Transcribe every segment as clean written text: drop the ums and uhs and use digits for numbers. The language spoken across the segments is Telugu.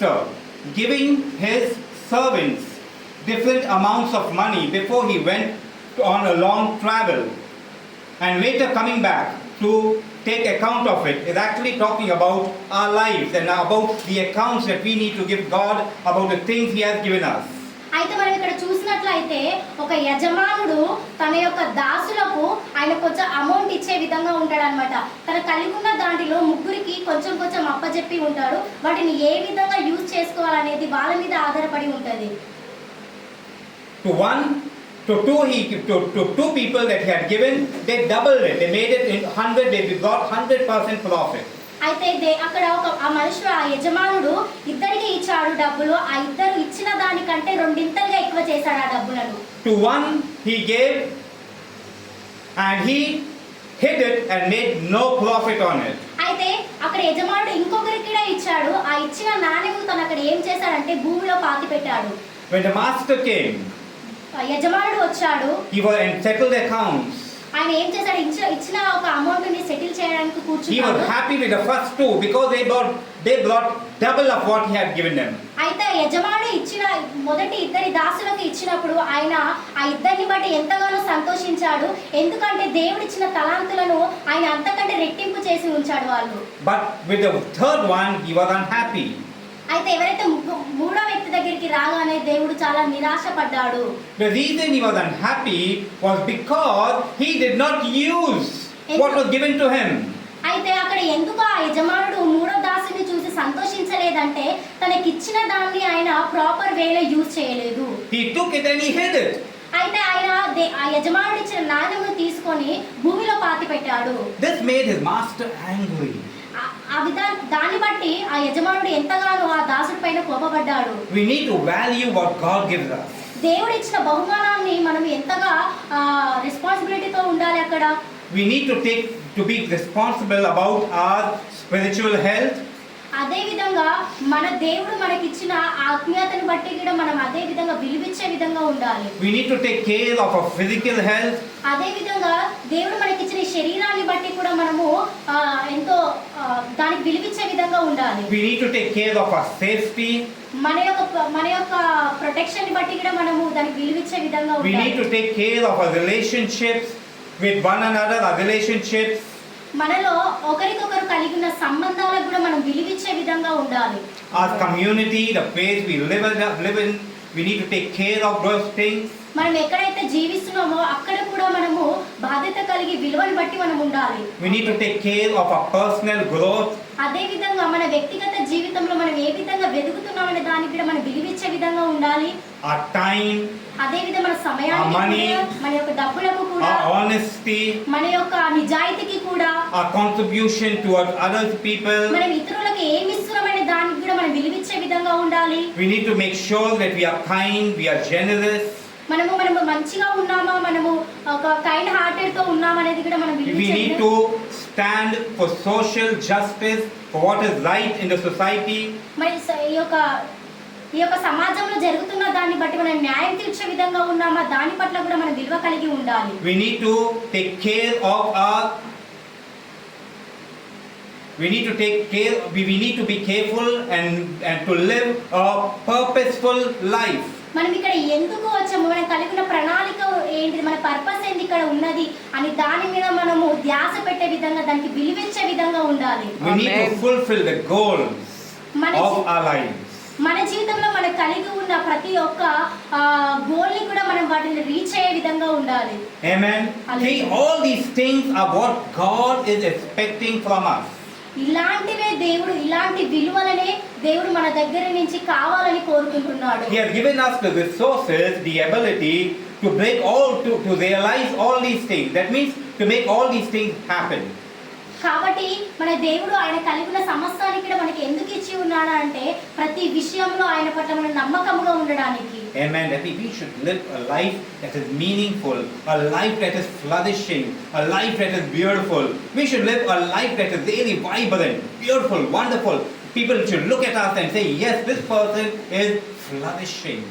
master giving his servants different amounts of money before he went on a long travel and later coming back to take account of it, is actually talking about our lives and about the accounts that we need to give God about the things he has given us. అయితే మనం ఇక్కడ చూసినట్లయితే ఒక యజమానుడు తన యొక్క దాసులకు ఆయన కొంచెం అమౌంట్ ఇచ్చే విధంగా ఉంటాడనమాట. తన కలిగి ఉన్న దాంట్లో ముగ్గురికి కొంచెం కొంచెం అప్పచెప్పి ఉంటాడు. వాటిని ఏ విధంగా యూజ్ చేసుకోవాలనేది వాళ్ళ మీద ఆధారపడి ఉంటుంది. To two people that he had given, they doubled it. They made it in 100. They got 100% profit. అయితే అక్కడ ఆ మనుషుడు ఆ యజమానుడు ఇద్దరికి ఇచ్చాడు డబ్బులు. ఆ ఇద్దరు ఇచ్చిన దానికంటే రెండింతలుగా ఎక్కువ చేశాడు ఆ డబ్బులను. To one he gave and he hid it and made no profit on it. అయితే అక్కడ యజమానుడు ఇంకొకరికి కూడా ఇచ్చాడు. ఆ ఇచ్చిన నాణెము తను అక్కడ ఏం చేశాడంటే భూమిలో పాతి పెట్టాడు. When the master came, యజమానుడు వచ్చాడు. he was and settled accounts. ఆయన ఏం చేశాడు, ఇచ్చిన ఒక అమౌంట్ ని సెటిల్ చేయడానికి కూర్చున్నాడు. He was happy with the first two because they brought double of what he had given them. అయితే యజమానుడు ఇచ్చిన మొదటి ఇద్దరి దాసులకు ఇచ్చినప్పుడు ఆయన ఆ ఇద్దరిని బట్టి ఎంతగానో సంతోషించాడు. ఎందుకంటే దేవుడు ఇచ్చిన తలాంతులను ఆయన అంతకంటే రెట్టింపు చేసి ఉంచాడు వాళ్ళు. But with the third one he was unhappy. అయితే ఎవరైతే మూడో వ్యక్తి దగ్గరికి రాగానే దేవుడు చాలా నిరాశపడ్డాడు. The reason he was unhappy was because he did not use what was given to him. అయితే అక్కడ ఎందుకు ఆ యజమానుడు మూడో దాసుని చూసి సంతోషించలేదంటే తనకిచ్చిన దాన్ని ఆయన ప్రాపర్ వేలో యూజ్ చేయలేదు. He took it and he hid it. అయితే ఆయన ఆ యజమానుడు ఇచ్చిన నాణెమును తీసుకొని భూమిలో పాతి పెట్టాడు. This made his master angry. దాన్ని బట్టి ఆ యజమానుడు ఎంతగానో ఆ దాసుడి పైన కోపపడ్డాడు. We need to value what God gives us. దేవుడు ఇచ్చిన బహుమానాన్ని మనం ఎంతగా రెస్పాన్సిబిలిటీతో ఉండాలి అక్కడ. We need to be responsible about our spiritual health. అదే విధంగా మన దేవుడు మనకిచ్చిన ఆత్మీయతను బట్టి కూడా మనం అదే విధంగా విలువిచ్చే విధంగా ఉండాలి. We need to take care of our physical health. అదే విధంగా దేవుడు మనకిచ్చిన శరీరాన్ని బట్టి కూడా మనము ఎంతో దానికి విలువిచ్చే విధంగా ఉండాలి. We need to take care of our safety. మన యొక్క ప్రొటెక్షన్ ని బట్టి కూడా మనము దానికి విలువిచ్చే విధంగా ఉండాలి. We need to take care of our relationships with one another, our relationships. మనలో ఒకరికొకరు కలిగి ఉన్న సంబంధాలకు కూడా మనం విలువిచ్చే విధంగా ఉండాలి. Our community, the place we live in, we need to take care of those things. మనం ఎక్కడైతే జీవిస్తున్నామో అక్కడ కూడా మనము బాధ్యత కలిగి విలువను బట్టి మనం ఉండాలి. We need to take care of our personal growth. అదే విధంగా మన వ్యక్తిగత జీవితంలో మనం ఏ విధంగా వెదుగుతున్నామనే దానికి కూడా మనం విలువిచ్చే విధంగా ఉండాలి. Our time, అదే విధంగా మన సమయానికి, మన యొక్క డబ్బులకు కూడా, our honesty, మన యొక్క నిజాయితీకి కూడా, our contribution towards other people. మనం ఇతరులకు ఏమి ఇస్తున్నామనే దానికి కూడా మనం విలువిచ్చే విధంగా ఉండాలి. We need to make sure that we are kind, we are generous. మనము మంచిగా ఉన్నామా, మనము ఒక కైండ్ హార్టెడ్ తో ఉన్నామా అనేది కూడా మనం We need to stand for social justice, for what is right in the society. మరి ఈ యొక్క సమాజంలో జరుగుతున్న దాన్ని బట్టి మనం న్యాయం తీర్చే విధంగా ఉన్నామా, దాని పట్ల కూడా మనం విలువ కలిగి ఉండాలి. We need to take care of our we need to be careful and to live a purposeful life. మనం ఇక్కడ ఎందుకు వచ్చాము, మనం కలిగిన ప్రణాళిక ఏంటిది, మన పర్పస్ ఏంటి ఇక్కడ ఉన్నది అని దాని మీద మనము ధ్యాస పెట్టే విధంగా, దానికి విలువించే విధంగా ఉండాలి. We need to fulfill the goals of our lives. మన జీవితంలో మనం కలిగి ఉన్న ప్రతి ఒక్క గోల్ ని కూడా మనం వాటిని రీచ్ అయ్యే విధంగా ఉండాలి. Amen. See, all these things are what God is expecting from us. ఇలాంటివే దేవుడు, ఇలాంటి విలువలనే దేవుడు మన దగ్గర నుంచి కావాలని కోరుకుంటున్నాడు. He has given us the resources, the ability to realize all these things. That means to make all these things happen. కాబట్టి మన దేవుడు ఆయన కలిగిన సమస్తానికి కూడా మనకి ఎందుకు ఇచ్చి ఉన్నాడు అంటే ప్రతి విషయంలో ఆయన పట్ల మనం నమ్మకంగా ఉండడానికి. Amen. That we should live a life that is meaningful, a life that is flourishing, a life that is beautiful. We should live a life that is really vibrant, beautiful, wonderful. People should look at us and say, yes, this person is flourishing.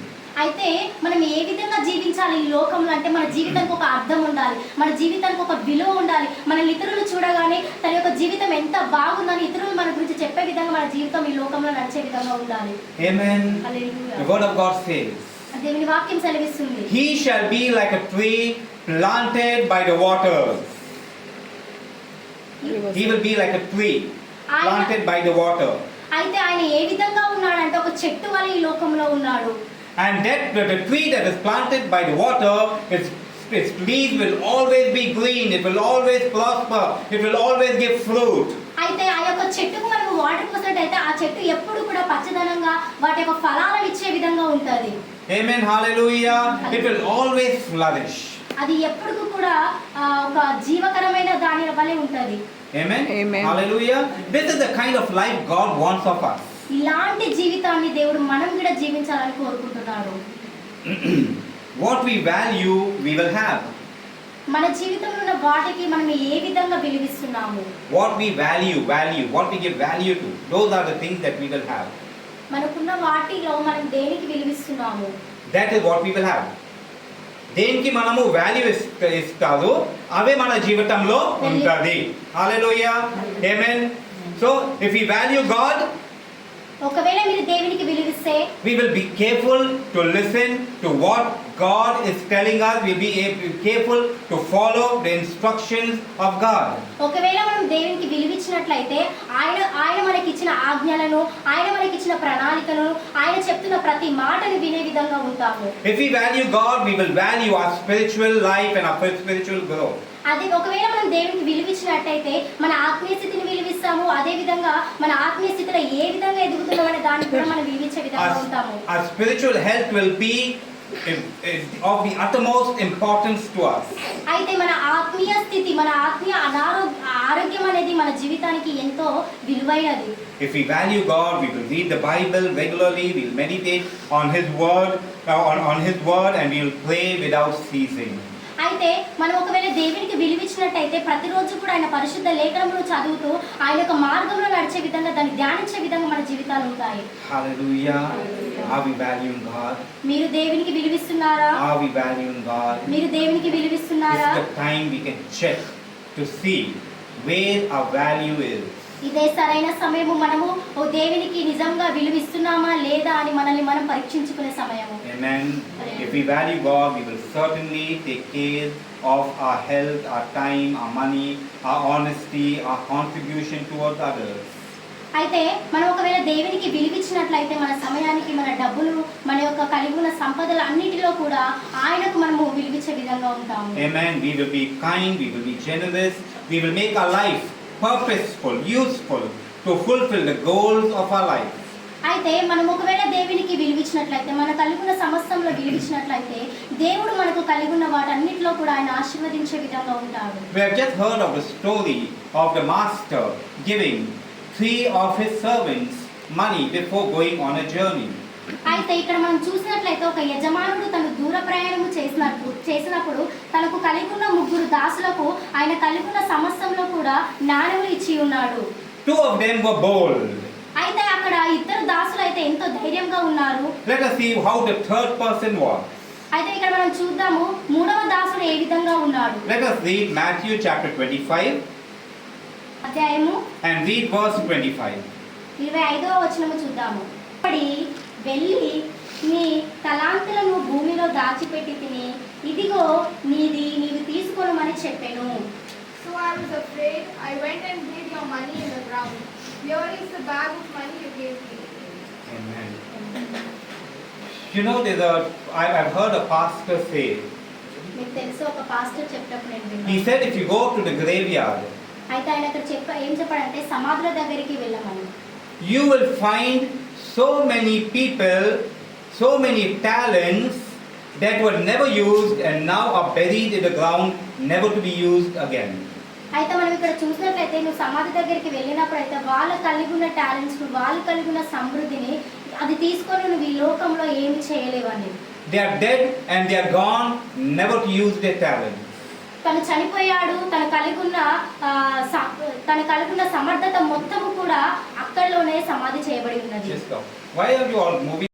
అయితే మనం ఏ విధంగా జీవించాలి ఈ లోకంలో అంటే మన జీవితానికి ఒక అర్థం ఉండాలి, మన జీవితానికి ఒక విలువ ఉండాలి. మన ఇతరులు చూడగానే తన యొక్క జీవితం ఎంత బాగుందని ఇతరులు మన గురించి చెప్పే విధంగా మన జీవితం ఈ లోకంలో నడిచే విధంగా ఉండాలి. Amen. Hallelujah. The word of God says, దేవుని వాక్యం సెలవిస్తుంది, He shall be like a tree planted by the waters. He will be like a tree planted by the water. అయితే ఆయన ఏ విధంగా ఉన్నాడంటే ఒక చెట్టు వలె ఈ లోకంలో ఉన్నాడు. And that the tree that is planted by the water, its leaves will always be green, it will always prosper, it will always give fruit. అయితే ఆ యొక్క చెట్టుకు మనం వాటర్ పోసినట్టయితే ఆ చెట్టు ఎప్పుడు కూడా పచ్చదనంగా వాటి యొక్క ఫలాలను ఇచ్చే విధంగా ఉంటది. Amen, hallelujah. It will always flourish. అది ఎప్పుడు కూడా ఒక జీవకరమైన దాని వలె ఉంటది. Amen. Amen. Hallelujah. This is the kind of life God wants of us. ఇలాంటి జీవితాన్ని దేవుడు మనం కూడా జీవించాలని కోరుకుంటున్నాడు. What we value, we will have. మన జీవితంలో ఉన్న వాటికి మనం ఏ విధంగా విలువిస్తున్నాము, What we value, what we give value to, those are the things that we will have. మనకున్న వాటిలో మనం దేనికి విలువిస్తున్నాము, That is what we will have. దేనికి మనము వాల్యూ ఇస్తారో అవే మన జీవితంలో ఉంటుంది. హల్లెలూయా. ఆమేన్. So if we value God, ఒకవేళ మీరు దేవునికి విలువిస్తే we will be careful to listen to what God is telling us. We'll be careful to follow the instructions of God. ఒకవేళ మనం దేవునికి విలువిచ్చినట్లయితే ఆయన మనకి ఇచ్చిన ఆజ్ఞలను, ఆయన మనకి ఇచ్చిన ప్రణాళికను, ఆయన చెప్తున్న ప్రతి మాటను వినే విధంగా ఉంటాము. If we value God, we will value our spiritual life and our spiritual growth. అది ఒకవేళ మనం దేవునికి విలువిచ్చినట్టయితే మన ఆత్మీయ స్థితిని విలువిస్తాము. అదే విధంగా మన ఆత్మీయ స్థితిలో ఏ విధంగా ఎదుగుతున్నామనే దాన్ని కూడా మనం విలువించే విధంగా ఉంటాము. Our spiritual health will be of the uttermost importance to us. అయితే మన ఆత్మీయ స్థితి, మన ఆత్మీయ ఆరోగ్యం అనేది మన జీవితానికి ఎంతో విలువైనది. If we value God, we will read the Bible regularly, we will meditate on His word, and we will pray without ceasing. అయితే మనం ఒకవేళ దేవునికి విలువిచ్చినట్టయితే ప్రతిరోజు కూడా ఆయన పరిశుద్ధ లేఖనములు చదువుతూ ఆయన యొక్క మార్గంలో నడిచే విధంగా దాన్ని ధ్యానించే విధంగా మన జీవితాలు ఉంటాయి. Hallelujah. Are we valuing God? మీరు దేవునికి విలువిస్తున్నారా? Are we valuing God? మీరు దేవునికి This విలువిస్తున్నారా? is the time we can check to see where our value is. ఇదే సరైన సమయము మనము ఓ దేవునికి నిజంగా విలువిస్తున్నామా లేదా అని మనల్ని మనం పరీక్షించుకునే సమయము. Amen. If we value God, we will certainly take care of our health, our time, our money, our honesty, our contribution towards others. అయితే మనం ఒకవేళ దేవునికి విలువిచ్చినట్లయితే మన సమయానికి, మన డబ్బులు, మన యొక్క కలిగి ఉన్న సంపదలు అన్నిటిలో కూడా ఆయనకు మనము విలువించే విధంగా ఉంటాము. Amen. We will be kind, we will be generous, we will make our life purposeful, useful to fulfill the goals of our life. అయితే మనం ఒకవేళ దేవునికి విలువించినట్లయితే, మన కలిగి ఉన్న సమస్తంలో విలువించినట్లయితే దేవుడు మనకు కలిగి ఉన్న వాటన్నిటిలో కూడా ఆయన ఆశీర్వదించే విధంగా ఉంటాడు. We have just heard of the story of the master giving 3 of his servants money before going on a journey. అయితే ఇక్కడ మనం చూసినట్లయితే ఒక యజమానుడు తను దూర ప్రయాణము చేసినప్పుడు తనకు కలిగి ఉన్న 3 దాసులకు ఆయన కలిగి ఉన్న సమస్తంలో కూడా నాణెములు ఇచ్చి ఉన్నాడు. 2 of them were bold. అయితే అక్కడ 2 దాసులు అయితే ఎంతో ధైర్యంగా ఉన్నారు. Let us see how the third person was. అయితే ఇక్కడ మనం చూద్దాము 3వ దాసుడు ఏ విధంగా ఉన్నాడు. Let us read Matthew chapter 25 అధ్యాయము and read verse 25. 25వ వచనము చూద్దాము. వెళ్ళి నీ తలాంతులను భూమిలో దాచిపెట్టి తిని ఇదిగో నీవు తీసుకోమని చెప్పెను. So I was afraid. I went and hid your money in the ground. Here is the bag of money you gave me. Amen. You know, I've heard a pastor say, మీకు తెలుసు ఒక పాస్టర్ చెప్పినప్పుడు నేను విన్నాను. he said if you go to the graveyard, అయితే ఆయన అక్కడ ఏం చెప్పాడంటే సమాధుల దగ్గరికి వెళ్ళమని. you will find so many people, so many talents that were never used and now are buried in the ground, never to be used again. అయితే మనం ఇక్కడ చూసినట్లయితే నువ్వు సమాధి దగ్గరికి వెళ్ళినప్పుడు అయితే వాళ్ళు కలిగి ఉన్న టాలెంట్స్, వాళ్ళు కలిగి ఉన్న సమృద్ధిని అది తీసుకొని నువ్వు ఈ లోకంలో ఏమి చేయలేవని. They are dead and they are gone, never to use their talents. తను చనిపోయాడు, తను కలిగి ఉన్న సమర్థత మొత్తము కూడా అక్కడలోనే సమాధి చేయబడి ఉన్నది. Just go. Why are you all moving?